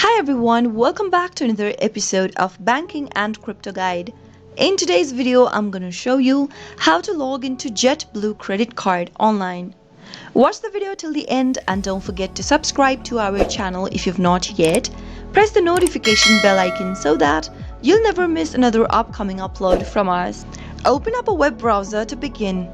Hi everyone, welcome back to another episode of Banking and Crypto Guide. In today's video, I'm going to show you how to log into Jetblue Credit Card online. Watch the video till the end and don't forget to subscribe to our channel if you've not yet. Press the notification bell icon so that you'll never miss another upcoming upload from us. Open up a web browser to begin.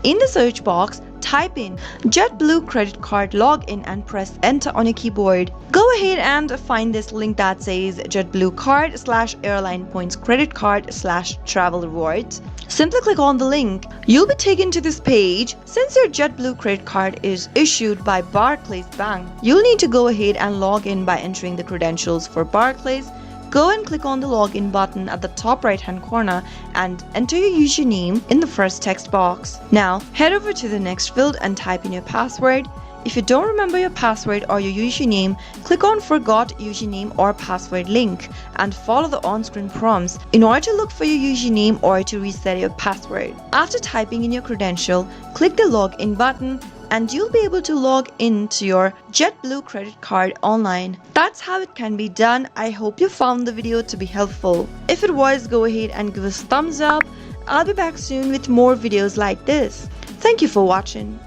In the search box, type in Jetblue Credit Card Login and press enter on your keyboard. Go ahead and find this link that says Jetblue Card/Airline Points Credit Card/Travel Rewards. Simply click on the link. You'll be taken to this page. Since your Jetblue credit card is issued by Barclays Bank, you'll need to go ahead and log in by entering the credentials for Barclays. Go and click on the login button at the top right hand corner and enter your username in the first text box. Now head over to the next field and type in your password. If you don't remember your password or your username, click on Forgot Username or Password link and follow the on-screen prompts in order to look for your username or to reset your password. After typing in your credential, click the login button and you'll be able to log into your Jetblue credit card online. That's how it can be done. I hope you found the video to be helpful. If it was, go ahead and give us a thumbs up. I'll be back soon with more videos like this. Thank you for watching.